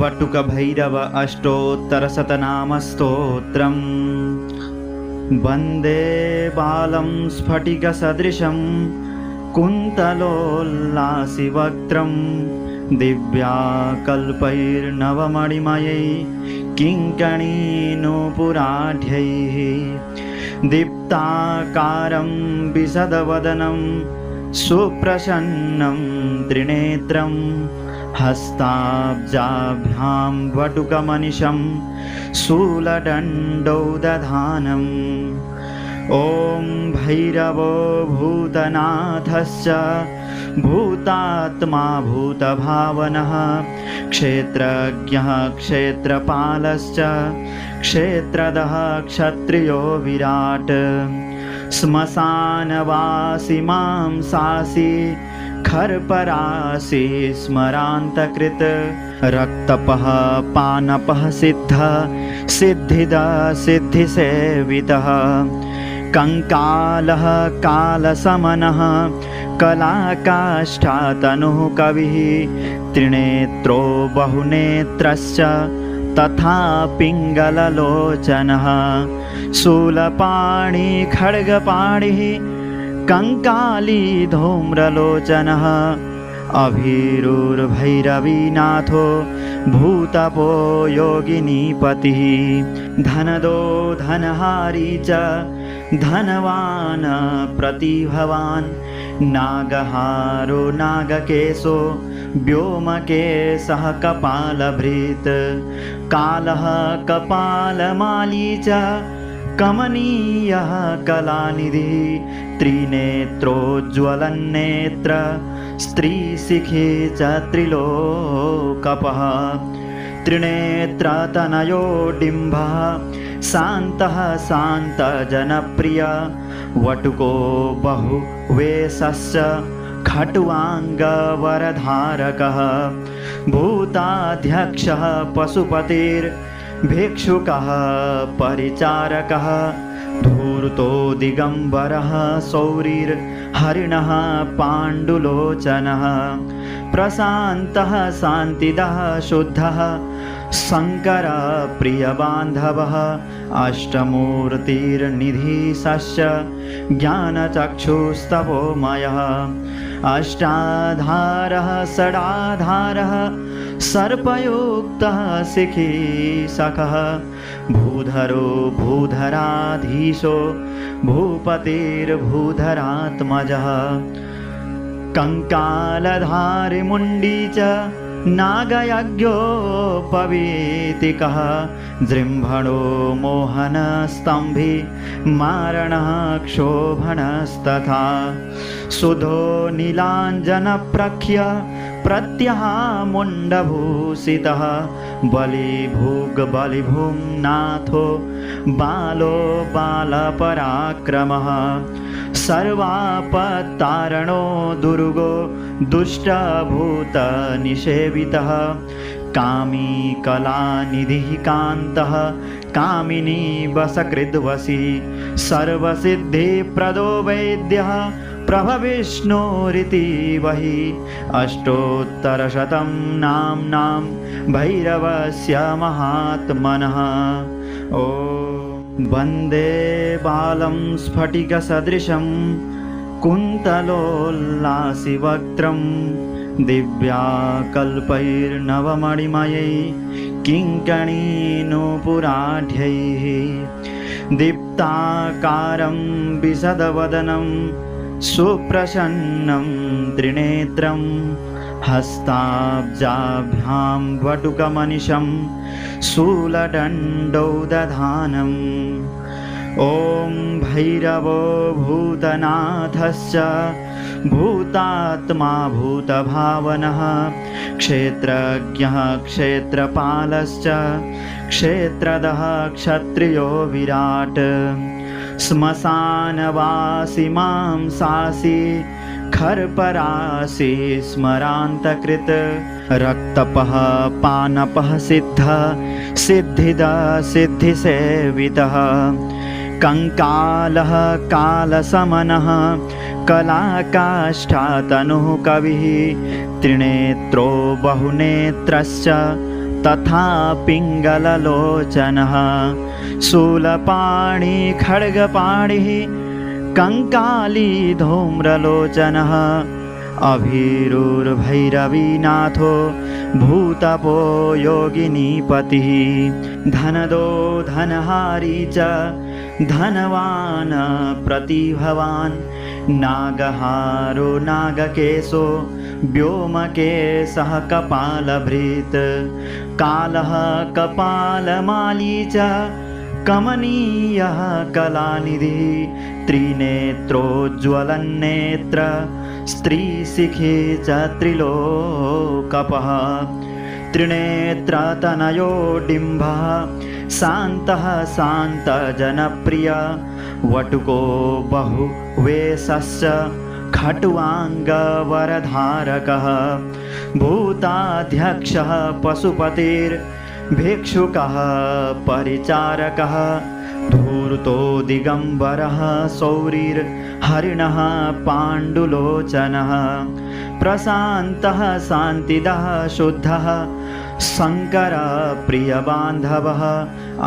वटुकभैरव अष्टोत्तरशतनामस्तोत्रम् वन्दे बालं स्फटिकसदृशं कुन्तलोल्लासिवक्त्रं दिव्याकल्पैर्नवमणिमयै किङ्कणीनुपुराढ्यैः दीप्ताकारं विशदवदनं सुप्रसन्नं त्रिनेत्रं हस्ताब्जाभ्यां वटुकमनिशं शूलदण्डौ दधानम् ॐ भैरवो भूतनाथश्च भूतात्मा भूतभावनः क्षेत्रज्ञः क्षेत्रपालश्च क्षेत्रदः क्षत्रियो विराट् श्मशानवासी मांसासि खर्परासि स्मरान्तकृत रक्तपः पानपः सिद्ध सिद्धिदा सिद्धिसेवितः कंकालः कालसमनः कलाकाष्ठातनुः कविः त्रिनेत्रो बहुनेत्रश्च तथा पिङ्गललोचनः शूलपाणि खड्गपाणिः कंकाली धूम्रलोचनः अभीरुर्भैरवीनाथो भूतपो योगिनीपतिः धनदो धनहारी च धनवान् प्रतिभवान् नागहारो नागकेशो व्योमकेशः कपालभृत् कालः कपालमाली च कमनीयः कलानिधिः त्रिनेत्रोज्ज्वलन्नेत्र स्त्रीशिखी च त्रिलोकपः त्रिनेत्रतनयो डिम्बः शान्तः शान्तजनप्रियः वटुको बहुवेशश्च खट्वाङ्गवरधारकः भूताध्यक्षः पशुपतिर्भिक्षुकः परिचारकः धूर्तो दिगम्बरः शौरिर्हरिणः पाण्डुलोचनः प्रशान्तः शान्तिदः शुद्धः शङ्करप्रियबान्धवः अष्टमूर्तिर्निधिशश्च ज्ञानचक्षुस्तपोमयः अष्टाधारः षडाधारः सर्पयुक्तः शिखीशकः भूधरो भूधराधीशो भूपतिर्भूधरात्मजः कंकालधारिमुण्डी च नागयज्ञोपवीतिकः जृम्भणो मोहनस्तम्भि मारणः क्षोभणस्तथा सुधो नीलाञ्जनप्रख्य प्रत्यहामुण्डभूषितः बलिभुग्बलिभुम्नाथो बालो बालपराक्रमः सर्वापत्तारणो दुर्गो दुष्टभूतनिषेवितः कामी कलानिधिः कान्तः कामिनी वसकृद्वशी सर्वसिद्धिप्रदो वैद्यः प्रभविष्णुरिति वहि अष्टोत्तरशतं नाम्नां भैरवस्य महात्मनः ॐ वन्दे बालं स्फटिकसदृशं कुन्तलोल्लासिवक्त्रं दिव्याकल्पैर्नवमणिमयै किङ्कणीनुपुराढ्यैः दीप्ताकारं विशदवदनं सुप्रसन्नं त्रिनेत्रं हस्ताब्जाभ्यां वटुकमनिशं शूलदण्डौ दधानम् ॐ भैरवो भूतनाथश्च भूतात्मा भूतभावनः क्षेत्रज्ञः क्षेत्रपालश्च क्षेत्रदः क्षत्रियो विराट् श्मशानवासी मांसासि खर्परासि स्मरान्तकृत रक्तपः पानपः सिद्ध सिद्धिदा सिद्धिसेवितः कंकालः कालसमनः कलाकाष्ठातनुः कविः त्रिनेत्रो बहुनेत्रश्च तथा पिङ्गललोचनः शूलपाणि खड्गपाणिः कङ्काली धूम्रलोचनः अभिरुर्भैरवीनाथो भूतपो योगिनीपतिः धनदो धनहारी च धनवान् प्रतिभवान् नागहारो नागकेशो व्योमकेशः कपालभृत् कालः कपालमाली च कमनीयः कलानिधिः त्रिनेत्रोज्ज्वलन्नेत्र स्त्रीशिखे च त्रिलोकपः त्रिनेत्रतनयो डिम्बः शान्तः शान्तजनप्रिय वटुको बहुवेशश्च खट्वाङ्गवरधारकः भूताध्यक्षः पशुपतिर्भिक्षुकः परिचारकः धूर्तो दिगम्बरः शौरिर्हरिणः पाण्डुलोचनः प्रशान्तः शान्तिदः शुद्धः शङ्करप्रियबान्धवः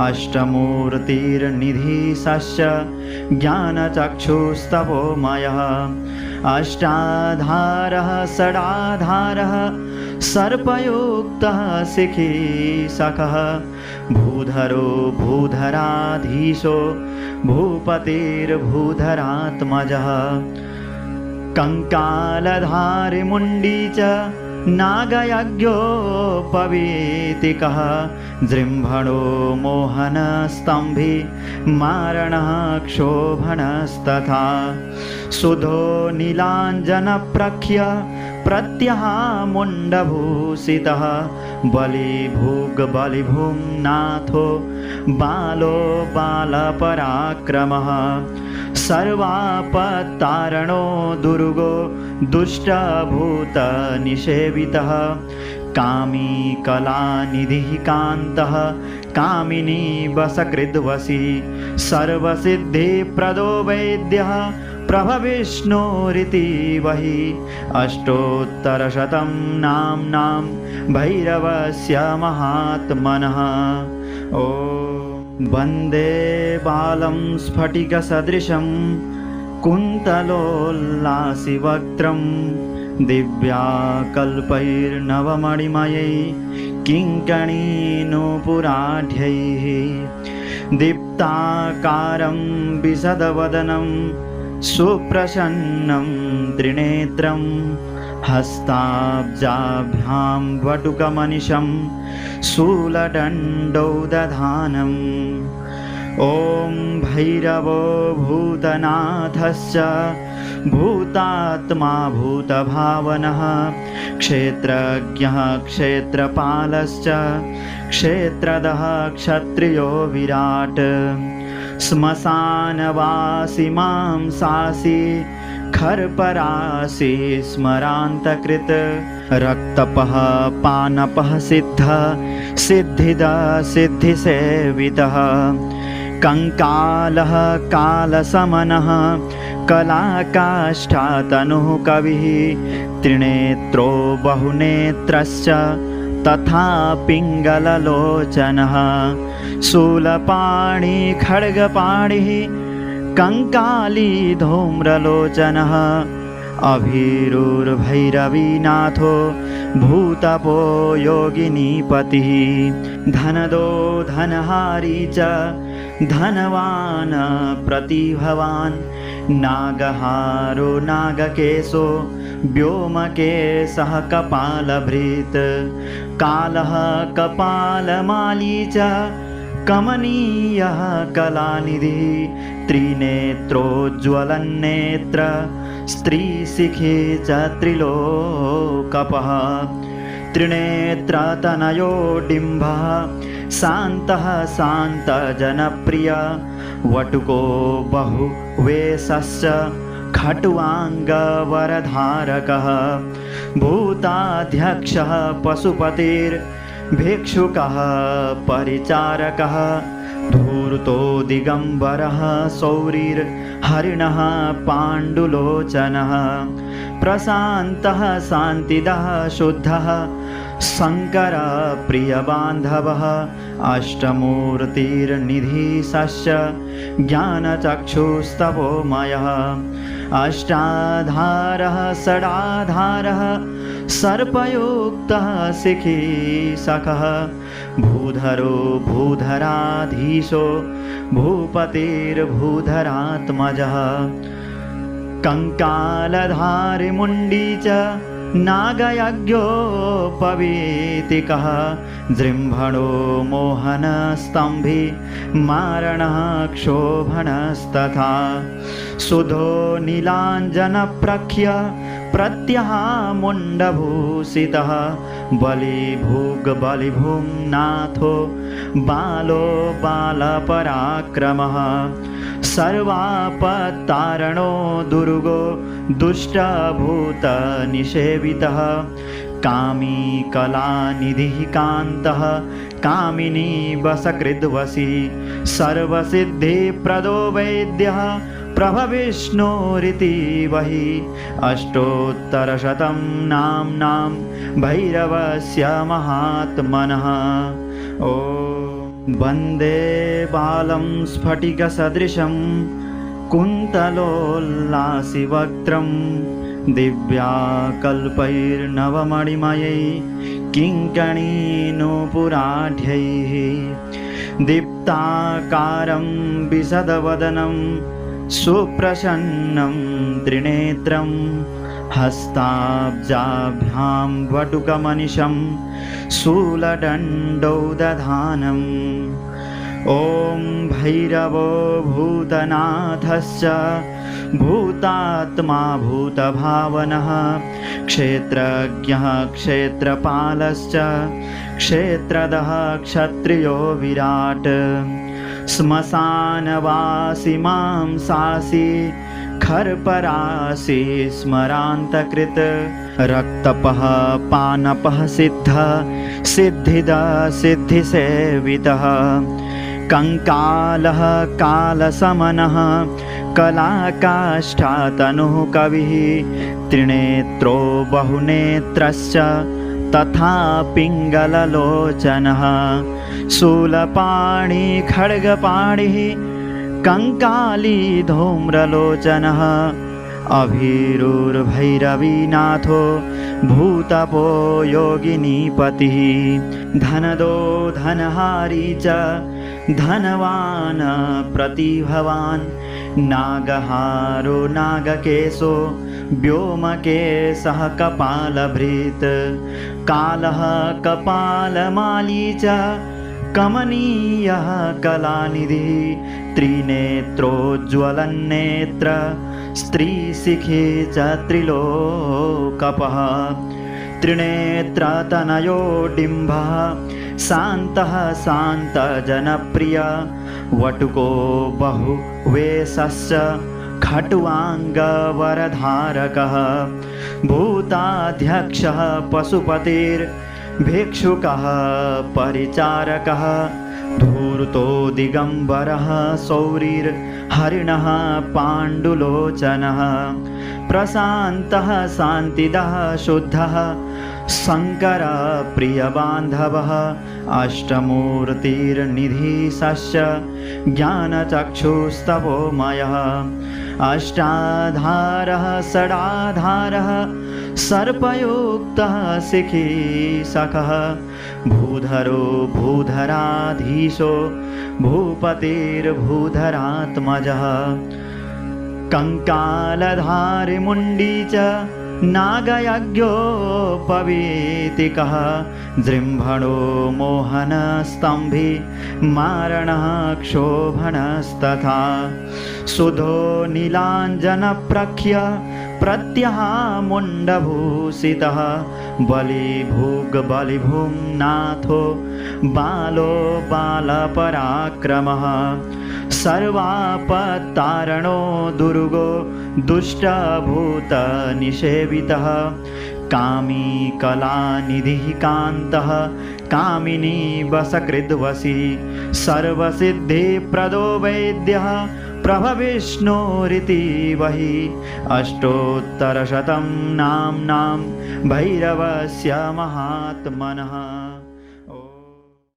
अष्टमूर्तिर्निधिशश्च ज्ञानचक्षुस्तपोमयः अष्टाधारः षडाधारः सर्पयुक्तः शिखीशकः भूधरो भूधराधीशो भूपतिर्भूधरात्मजः कङ्कालधारिमुण्डी च नागयज्ञोपवीतिकः जृम्भणो मोहनस्तम्भि मारणः क्षोभणस्तथा सुधो नीलाञ्जनप्रख्य प्रत्यहामुण्डभूषितः बलिभुग्बलिभुम्नाथो बालो बालपराक्रमः सर्वापत्तारणो दुर्गो दुष्टभूतनिषेवितः कामी कलानिधिः कान्तः कामिनी वसकृद्वशी सर्वसिद्धिप्रदो वैद्यः प्रभविष्णुरिति वहि अष्टोत्तरशतं नाम्नां भैरवस्य महात्मनः ॐ वन्दे बालं स्फटिकसदृशं कुन्तलोल्लासिवक्त्रं दिव्याकल्पैर्नवमणिमयै किङ्कणीनुपुराढ्यैः दीप्ताकारं विशदवदनं सुप्रसन्नं त्रिनेत्रं हस्ताब्जाभ्यां वटुकमनिशं शूलदण्डौ दधानम् ॐ भैरवो भूतनाथश्च भूतात्मा भूतभावनः क्षेत्रज्ञः क्षेत्रपालश्च क्षेत्रदः क्षत्रियो विराट् श्मशानवासी मांसासि खर्परासि स्मरान्तकृत रक्तपः पानपः सिद्धः सिद्धिदा सिद्धिसेवितः कङ्कालः कालसमनः कलाकाष्ठातनुः कविः त्रिनेत्रो बहुनेत्रश्च तथा पिङ्गललोचनः शूलपाणि खड्गपाणिः कङ्काली धूम्रलोचनः अभिरुर्भैरवीनाथो भूतपो योगिनीपतिः धनदो धनहारी च धनवान् प्रतिभवान् नागहारो नागकेशो व्योमकेशः कपालभृत् कालः कपालमाली च कमनीयः कलानिधिः त्रिनेत्रोज्ज्वलन्नेत्र स्त्रीशिखे च त्रिलोकपः त्रिनेत्रतनयो डिम्बः शान्तः शान्तजनप्रिय वटुको बहुवेशश्च खट्वाङ्गवरधारकः भूताध्यक्षः पशुपतिर्भिक्षुकः परिचारकः धूर्तो दिगम्बरः शौरिर्हरिणः पाण्डुलोचनः प्रशान्तः शान्तिदः शुद्धः शङ्करप्रियबान्धवः अष्टमूर्तिर्निधिशश्च ज्ञानचक्षुस्तपोमयः अष्टाधारः षडाधारः सर्पयुक्तः शिखीसखः भूधरो भूधराधीशो भूपतिर्भूधरात्मजः कंकालधारिमुण्डी च नागयज्ञोपवीतिकः जृम्भणो मोहनस्तम्भि मारणः क्षोभणस्तथा सुधो नीलाञ्जनप्रख्य प्रत्यहामुण्डभूषितः बलिभुग्बलिभुम्नाथो बालो बालपराक्रमः सर्वापत्तारणो दुर्गो दुष्टभूतनिषेवितः कामी कलानिधिः कान्तः कामिनी वसकृद्वशी सर्वसिद्धिप्रदो वैद्यः प्रभविष्णुरिति वहि अष्टोत्तरशतं नाम्नां भैरवस्य महात्मनः ॐ वन्दे बालं स्फटिकसदृशं कुन्तलोल्लासिवक्त्रं दिव्याकल्पैर्नवमणिमयै किङ्कणीनुपुराढ्यैः दीप्ताकारं विशदवदनं सुप्रसन्नं त्रिनेत्रं हस्ताब्जाभ्यां वटुकमनिशं शूलदण्डौ दधानम् ॐ भैरवो भूतनाथश्च भूतात्मा भूतभावनः क्षेत्रज्ञः क्षेत्रपालश्च क्षेत्रदः क्षत्रियो विराट् श्मशानवासी मांसासि खर्परासि स्मरान्तकृत रक्तपः पानपः सिद्धः सिद्धिदा सिद्धिसेवितः कंकालः कालसमनः कलाकाष्ठातनुः कविः त्रिनेत्रो बहुनेत्रश्च तथा पिङ्गललोचनः शूलपाणि खड्गपाणिः कंकाली धूम्रलोचनः अभीरुर्भैरवीनाथो भूतपो योगिनीपतिः धनदो धनहारी च धनवान् प्रतिभवान् नागहारो नागकेशो व्योमकेशः कपालभृत् कालः कपालमाली च कमनीयः कलानिधिः त्रिनेत्रोज्ज्वलन्नेत्र स्त्रीशिखे च त्रिलोकपः त्रिनेत्रतनयो डिम्बः शान्तः शान्तजनप्रिय वटुको बहुवेशश्च खट्वाङ्गवरधारकः भूताध्यक्षः पशुपतिर्भिक्षुकः परिचारकः धूर्तो दिगम्बरः शौरिर्हरिणः पाण्डुलोचनः प्रशान्तः शान्तिदः शुद्धः शङ्करप्रियबान्धवः अष्टमूर्तिर्निधिशश्च ज्ञानचक्षुस्तपोमयः अष्टाधारः षडाधारः सर्पयुक्तः शिखीसखः भूधरो भूधराधीशो भूपतिर्भूधरात्मजः कंकालधारिमुण्डी च नागयज्ञोपवीतिकः जृम्भणो मोहनस्तम्भि मारणः क्षोभणस्तथा सुधो नीलाञ्जनप्रख्य प्रत्यहामुण्डभूषितः बलिभुग्बलिभुम्नाथो बालो बालपराक्रमः सर्वापत्तारणो दुर्गो दुष्टभूतनिषेवितः कामी कलानिधिः कान्तः कामिनी वसकृद्वशी सर्वसिद्धिप्रदो वैद्यः प्रभविष्णुरिति वहि अष्टोत्तरशतं नाम्नां भैरवस्य महात्मनः।